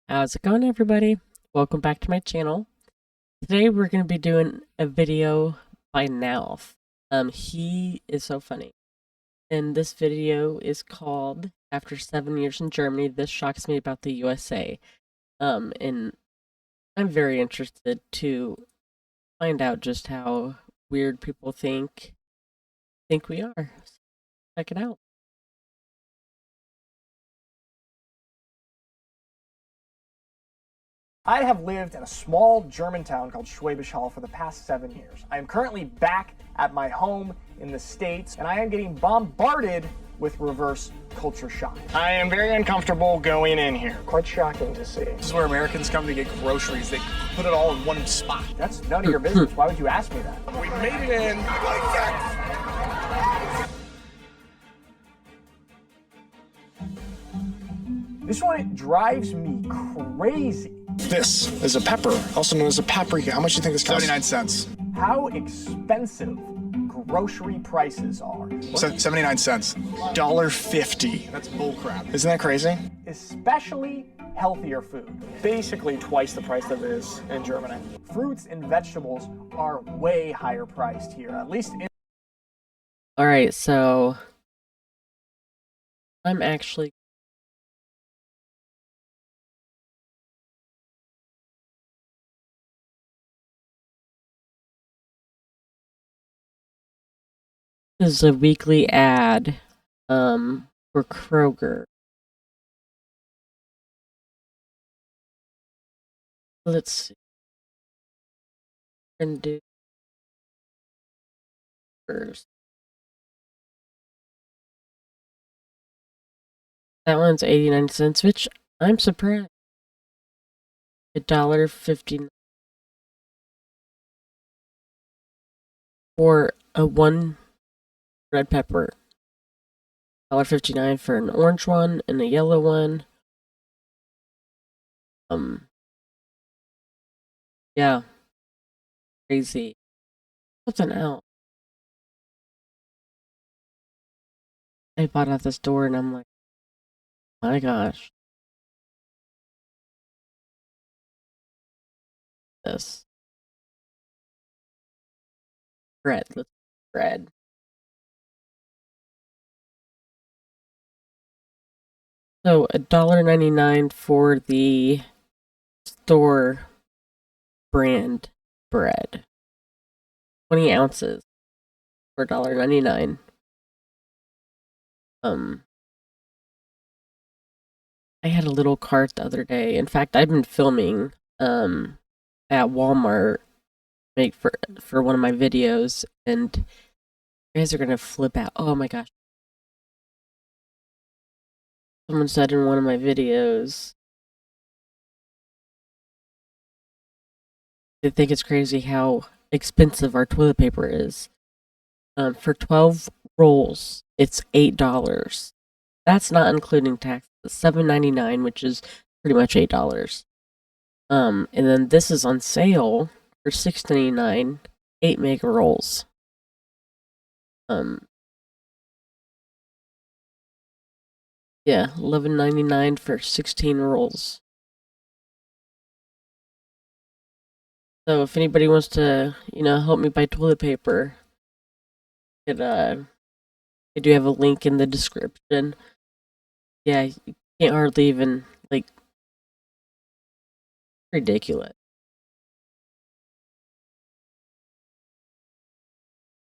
How's it going, everybody? Welcome back to my channel. Today we're going to be doing a video by Nalf. He is so funny. And this video is called After 7 Years in Germany, This Shocks Me About the USA. And I'm very interested to find out just how weird people think we are. So check it out. I have lived in a small German town called Schwäbisch Hall for the past 7 years. I am currently back at my home in the States, and I am getting bombarded with reverse culture shock. I am very uncomfortable going in here. Quite shocking to see. This is where Americans come to get groceries. They put it all in one spot. That's none of your business. Why would you ask me that? We made it in. This one drives me crazy. This is a pepper, also known as a paprika. How much do you think this costs? 79 cents. How expensive grocery prices are. 79 cents. $1.50. That's bullcrap. Isn't that crazy? Especially healthier food. Basically twice the price that it is in Germany. Fruits and vegetables are way higher priced here, at least in. Alright, so I'm actually this is a weekly ad for Kroger. Let's see. And do first. That one's 89 cents, which I'm surprised. $1.50 for a one red pepper. $1.59 for an orange one and a yellow one. Yeah. Crazy. Something else. I bought at the store and I'm like, my gosh. This. Bread. Let's bread. So $1.99 for the store brand bread. 20 ounces for $1.99. I had a little cart the other day. In fact, I've been filming at Walmart for one of my videos, and you guys are gonna flip out. Oh my gosh. Someone said in one of my videos they think it's crazy how expensive our toilet paper is. For 12 rolls, it's $8. That's not including taxes. $7.99, which is pretty much $8. And then this is on sale for $6.99, 8 mega rolls. Yeah, $11.99 for 16 rolls. So if anybody wants to, help me buy toilet paper, I do have a link in the description. Yeah, you can't hardly even, ridiculous.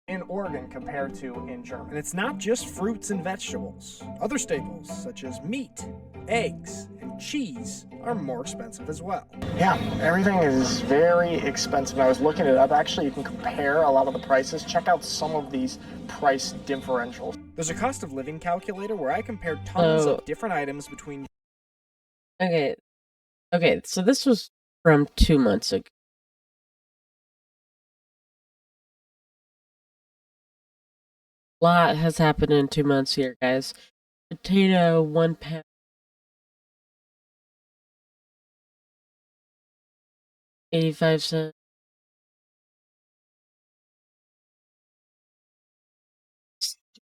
In Oregon compared to in Germany. And it's not just fruits and vegetables. Other staples, such as meat, eggs, and cheese, are more expensive as well. Yeah, everything is very expensive. I was looking it up. Actually, you can compare a lot of the prices. Check out some of these price differentials. There's a cost of living calculator where I compared tons of different items between. Okay, so this was from 2 months ago. A lot has happened in 2 months here, guys. Potato, 1 pound. 85 cents.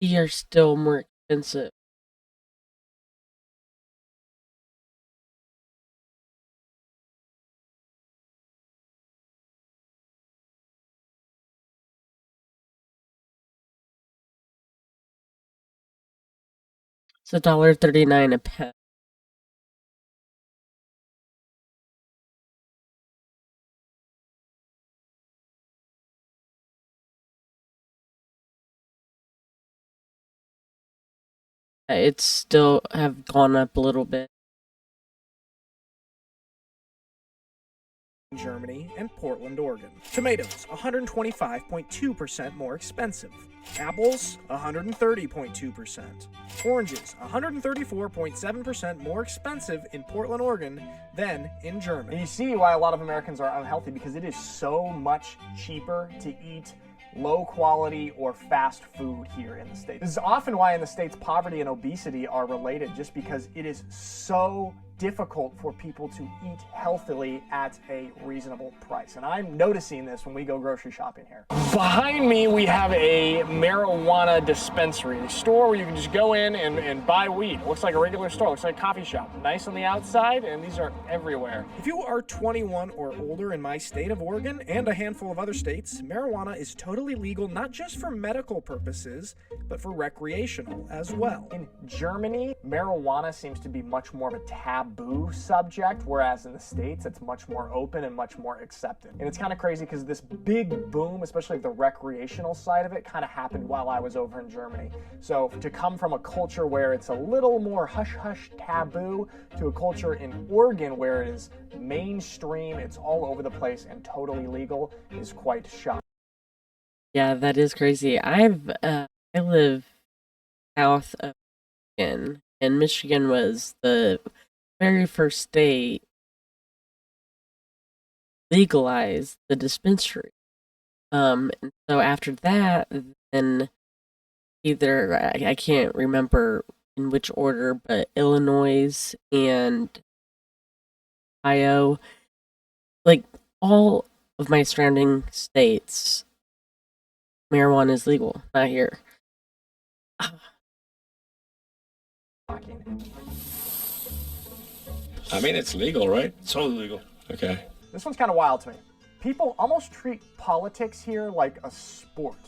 They are still more expensive. It's $1.39 a pound. It's still have gone up a little bit. Germany, and Portland, Oregon. Tomatoes, 125.2% more expensive. Apples, 130.2%. Oranges, 134.7% more expensive in Portland, Oregon than in Germany. And you see why a lot of Americans are unhealthy, because it is so much cheaper to eat low quality or fast food here in the States. This is often why in the States poverty and obesity are related, just because it is so difficult for people to eat healthily at a reasonable price. And I'm noticing this when we go grocery shopping here. Behind me, we have a marijuana dispensary, a store where you can just go in and buy weed. It looks like a regular store, it looks like a coffee shop. Nice on the outside, and these are everywhere. If you are 21 or older in my state of Oregon and a handful of other states, marijuana is totally legal not just for medical purposes, but for recreational as well. In Germany, marijuana seems to be much more of a taboo subject, whereas in the States, it's much more open and much more accepted. And it's kind of crazy because this big boom, especially the recreational side of it, kind of happened while I was over in Germany. So to come from a culture where it's a little more hush-hush taboo to a culture in Oregon where it is mainstream, it's all over the place and totally legal, is quite shocking. Yeah, that is crazy. I live south of Michigan, and Michigan was the very first state legalized the dispensary. And so after that, then either I can't remember in which order, but Illinois and Ohio, like all of my surrounding states, marijuana is legal. Not here. I mean, it's legal, right? It's totally legal. Okay. This one's kind of wild to me. People almost treat politics here like a sport.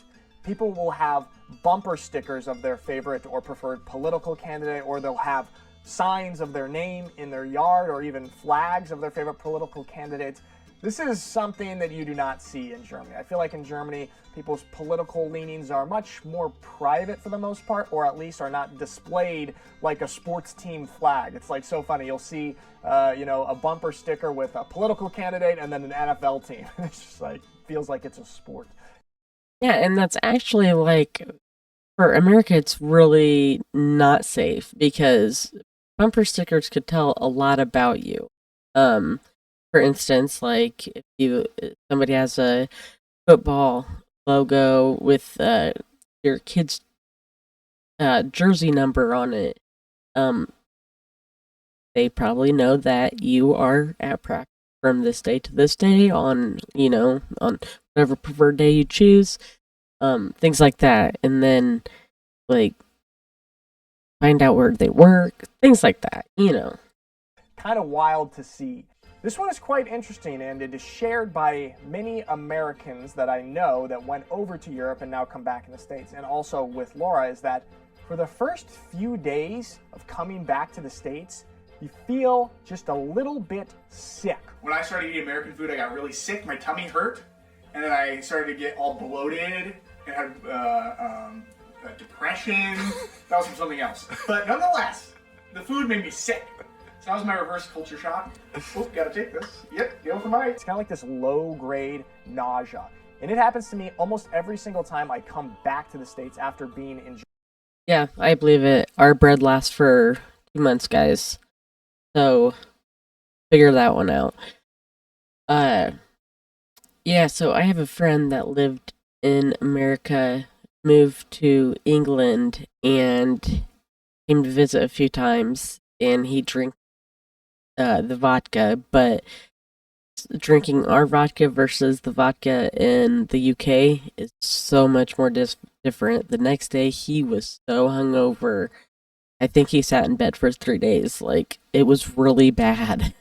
People will have bumper stickers of their favorite or preferred political candidate, or they'll have signs of their name in their yard, or even flags of their favorite political candidates. This is something that you do not see in Germany. I feel like in Germany, people's political leanings are much more private for the most part, or at least are not displayed like a sports team flag. It's like so funny. You'll see, a bumper sticker with a political candidate and then an NFL team. It's just like, feels like it's a sport. Yeah, and that's actually like, for America, it's really not safe because bumper stickers could tell a lot about you. For instance, like if somebody has a football logo with your kid's jersey number on it, they probably know that you are at practice from this day to this day on whatever preferred day you choose, things like that, and then like find out where they work, things like that, Kind of wild to see. This one is quite interesting, and it is shared by many Americans that I know that went over to Europe and now come back in the States, and also with Laura, is that for the first few days of coming back to the States, you feel just a little bit sick. When I started eating American food, I got really sick, my tummy hurt, and then I started to get all bloated and had depression. That was from something else. But nonetheless, the food made me sick. So that was my reverse culture shock. Oh, gotta take this. Yep, go for mine. It's kind of like this low-grade nausea. And it happens to me almost every single time I come back to the States after being in Germany. Yeah, I believe it. Our bread lasts for 2 months, guys. So figure that one out. Yeah, so I have a friend that lived in America, moved to England, and came to visit a few times, and he drank the vodka, but drinking our vodka versus the vodka in the UK is so much more different. The next day, he was so hungover. I think he sat in bed for 3 days. Like, it was really bad.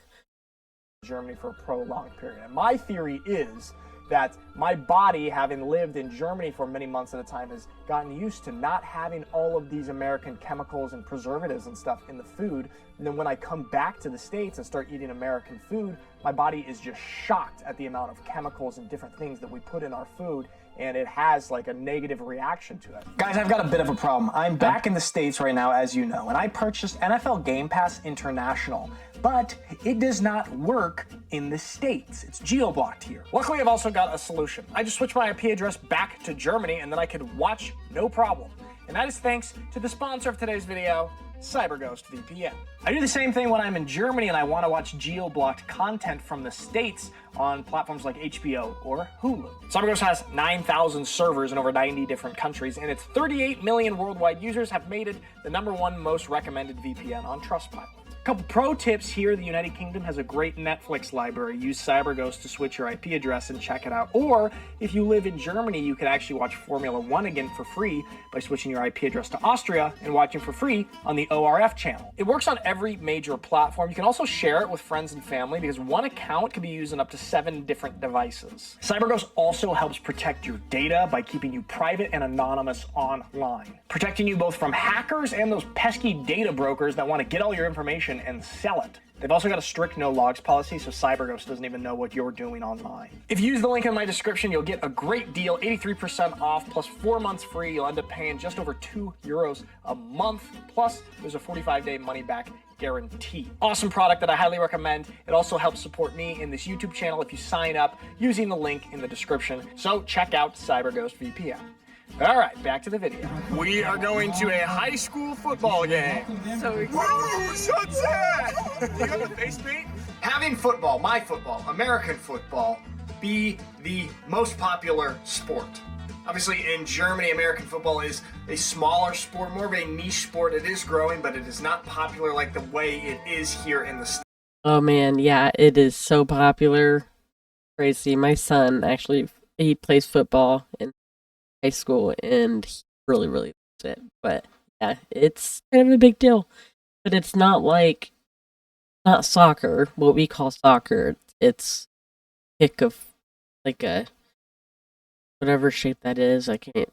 Germany for a prolonged period. And my theory is that my body, having lived in Germany for many months at a time, has gotten used to not having all of these American chemicals and preservatives and stuff in the food. And then when I come back to the States and start eating American food, my body is just shocked at the amount of chemicals and different things that we put in our food, and it has like a negative reaction to it. Guys, I've got a bit of a problem. I'm back in the States right now, as you know, and I purchased NFL Game Pass International, but it does not work in the States. It's geo-blocked here. Luckily, I've also got a solution. I just switched my IP address back to Germany, and then I could watch no problem. And that is thanks to the sponsor of today's video, CyberGhost VPN. I do the same thing when I'm in Germany and I want to watch geo-blocked content from the States on platforms like HBO or Hulu. CyberGhost has 9,000 servers in over 90 different countries, and its 38 million worldwide users have made it the #1 most recommended VPN on Trustpilot. A couple pro tips here. The United Kingdom has a great Netflix library. Use CyberGhost to switch your IP address and check it out. Or if you live in Germany, you can actually watch Formula 1 again for free by switching your IP address to Austria and watching for free on the ORF channel. It works on every major platform. You can also share it with friends and family because one account can be used on up to 7 different devices. CyberGhost also helps protect your data by keeping you private and anonymous online, protecting you both from hackers and those pesky data brokers that want to get all your information and sell it. They've also got a strict no logs policy, so CyberGhost doesn't even know what you're doing online. If you use the link in my description, you'll get a great deal, 83% off plus 4 months free. You'll end up paying just over €2 a month. Plus, there's a 45-day money-back guarantee. Awesome product that I highly recommend. It also helps support me in this YouTube channel if you sign up using the link in the description. So check out CyberGhost VPN. All right, back to the video. We are going to a high school football game. So Woo! Sunset! Do you have a face paint? Having football, my football, American football, be the most popular sport. Obviously, in Germany, American football is a smaller sport, more of a niche sport. It is growing, but it is not popular like the way it is here in the States. oh man, yeah, it is so popular. Crazy. My son actually, he plays football in high school and he really loves it. But yeah, it's kind of a big deal. But it's not like, not soccer, what we call soccer. It's kick of like a whatever shape that is. I can't.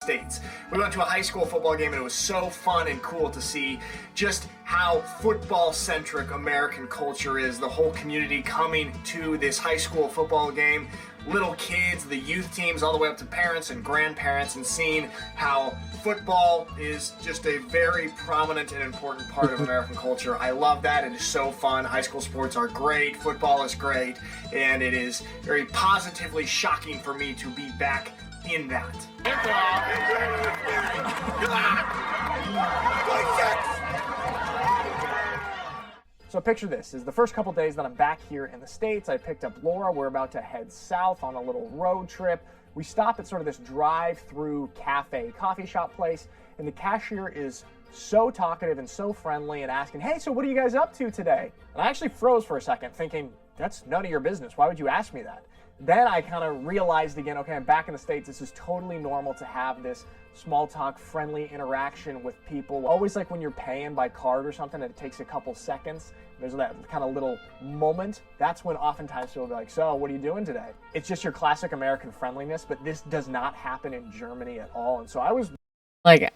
States. We went to a high school football game and it was so fun and cool to see just how football-centric American culture is. The whole community coming to this high school football game, little kids, the youth teams, all the way up to parents and grandparents, and seeing how football is just a very prominent and important part of American culture. I love that. It is so fun. High school sports are great. Football is great. And it is very positively shocking for me to be back in that. So picture this, is the first couple days that I'm back here in the States. I picked up Laura. We're about to head south on a little road trip. We stop at sort of this drive-through cafe, coffee shop place, and the cashier is so talkative and so friendly and asking, hey, so what are you guys up to today? And I actually froze for a second thinking, that's none of your business. Why would you ask me that? Then I kind of realized again, okay, I'm back in the States. This is totally normal to have this small talk, friendly interaction with people. Always like when you're paying by card or something and it takes a couple seconds, there's that kind of little moment. That's when oftentimes people will be like, so what are you doing today? It's just your classic American friendliness, but this does not happen in Germany at all. And so I was Like,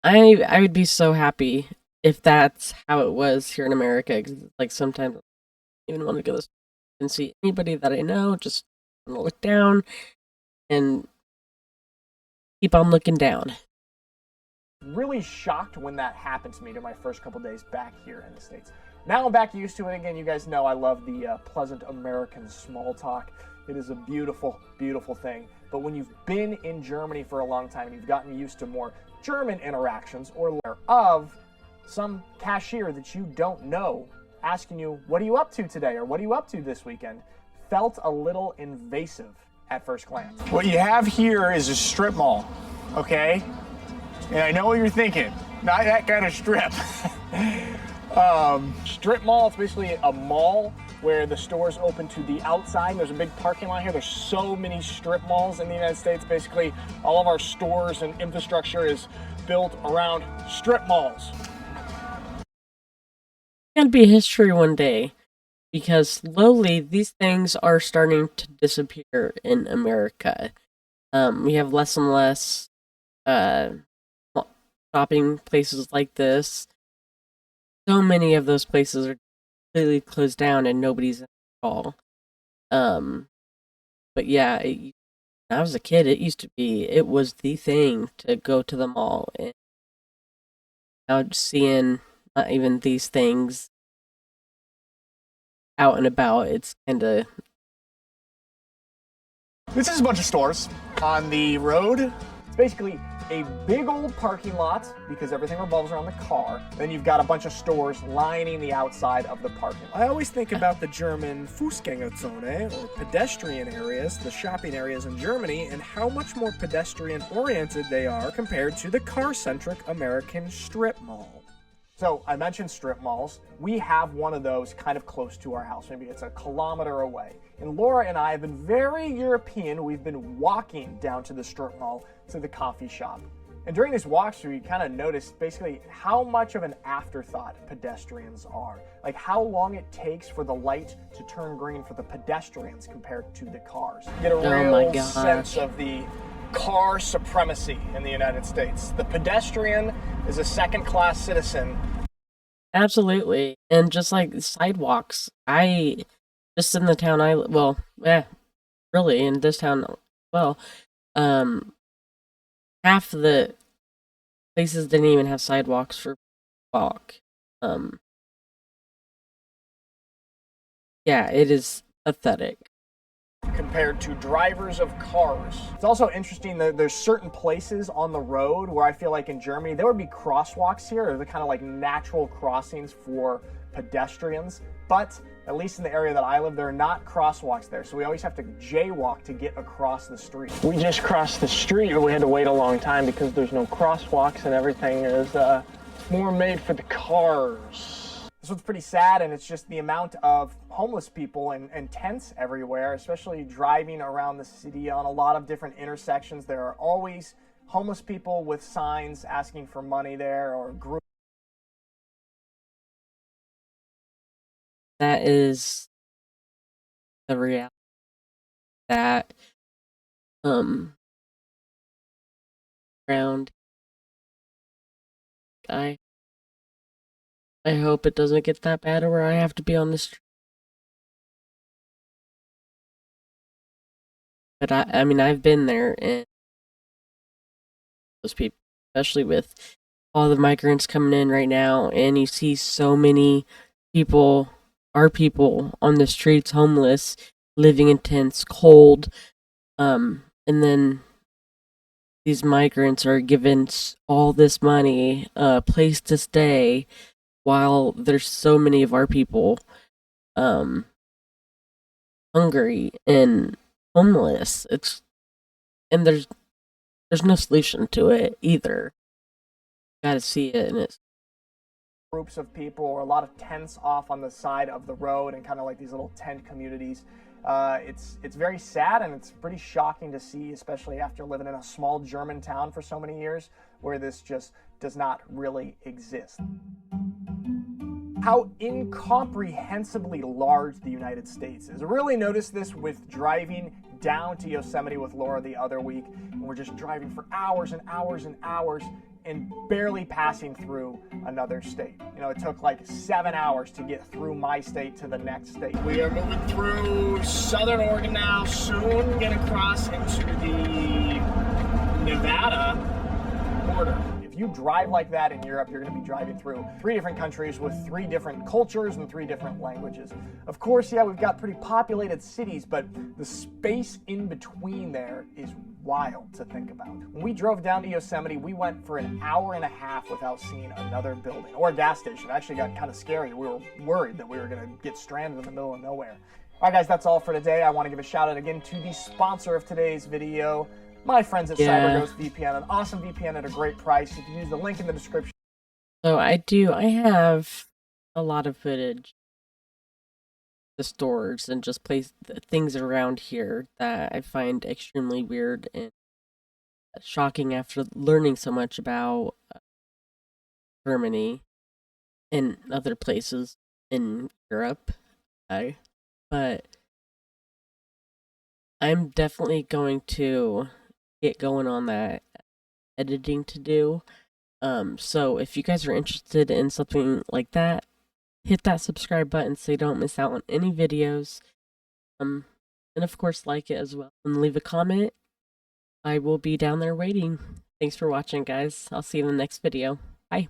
I would be so happy if that's how it was here in America. 'Cause, like, sometimes I don't even want to go and see anybody that I know. Just want to look down and keep on looking down. really shocked when that happened to me to my first couple days back here in the States. Now I'm back used to it again. You guys know I love the pleasant American small talk. It is a beautiful, beautiful thing. But when you've been in Germany for a long time and you've gotten used to more German interactions or of some cashier that you don't know asking you, what are you up to today? Or what are you up to this weekend? Felt a little invasive at first glance. What you have here is a strip mall, okay? And I know what you're thinking, not that kind of strip. Strip mall, it's basically a mall where the stores open to the outside. There's a big parking lot here. There's so many strip malls in the United States. Basically, all of our stores and infrastructure is built around strip malls. It's gonna be history one day because slowly these things are starting to disappear in America. We have less and less uh, shopping places like this. So many of those places are completely closed down and nobody's in at all. But yeah, when I was a kid, it was the thing to go to the mall. And now seeing not even these things out and about, it's kind of. This is a bunch of stores on the road. It's basically a big old parking lot because everything revolves around the car. Then you've got a bunch of stores lining the outside of the parking lot. I always think about the German Fußgängerzone, or pedestrian areas, the shopping areas in Germany, and how much more pedestrian-oriented they are compared to the car-centric American strip mall. So I mentioned strip malls. We have one of those kind of close to our house. Maybe it's a kilometer away. And Laura and I have been very European. We've been walking down to the strip mall to the coffee shop. And during these walks, we kind of noticed basically how much of an afterthought pedestrians are. Like how long it takes for the light to turn green for the pedestrians compared to the cars. You get a real sense of the car supremacy in the United States. The pedestrian is a second-class citizen. Absolutely. And just like sidewalks, just in the town really in this town, well, half the places didn't even have sidewalks for walk. Yeah, it is pathetic. Compared to drivers of cars. It's also interesting that there's certain places on the road where I feel like in Germany, there would be crosswalks here, or the kind of like natural crossings for pedestrians. But at least in the area that I live, there are not crosswalks there. So we always have to jaywalk to get across the street. We just crossed the street, but we had to wait a long time because there's no crosswalks and everything is more made for the cars. This one's pretty sad, and it's just the amount of homeless people and tents everywhere, especially driving around the city on a lot of different intersections. There are always homeless people with signs asking for money there, or groups. That is the reality. That around I hope it doesn't get that bad where I have to be on the street. But I mean, I've been there, and those people, especially with all the migrants coming in right now, and you see so many people, our people, on the streets, homeless, living in tents, cold, and then these migrants are given all this money, a place to stay, while there's so many of our people hungry and homeless. And there's no solution to it either. You gotta see it, and it's groups of people, or a lot of tents off on the side of the road, and kind of like these little tent communities. It's very sad, and it's pretty shocking to see, especially after living in a small German town for so many years, where this just does not really exist. How incomprehensibly large the United States is. I really noticed this with driving down to Yosemite with Laura the other week, and we're just driving for hours and hours and hours and barely passing through another state. You know, it took like 7 hours to get through my state to the next state. We are moving through southern Oregon now, soon gonna cross into the Nevada border. If you drive like that in Europe, you're going to be driving through 3 different countries with 3 different cultures and 3 different languages. Of course, yeah, we've got pretty populated cities, but the space in between there is wild to think about. When we drove down to Yosemite, we went for an hour and a half without seeing another building or a gas station. It actually got kind of scary. We were worried that we were going to get stranded in the middle of nowhere. All right, guys, that's all for today. I want to give a shout out again to the sponsor of today's video, my friends at CyberGhost VPN, an awesome VPN at a great price. If you use the link in the description. So I have a lot of footage, the stores, and just things around here that I find extremely weird and shocking after learning so much about Germany and other places in Europe. but I'm definitely going to get going on that editing to do. So if you guys are interested in something like that, hit that subscribe button so you don't miss out on any videos. And of course, like it as well and leave a comment. I will be down there waiting. Thanks for watching, guys. I'll see you in the next video. Bye.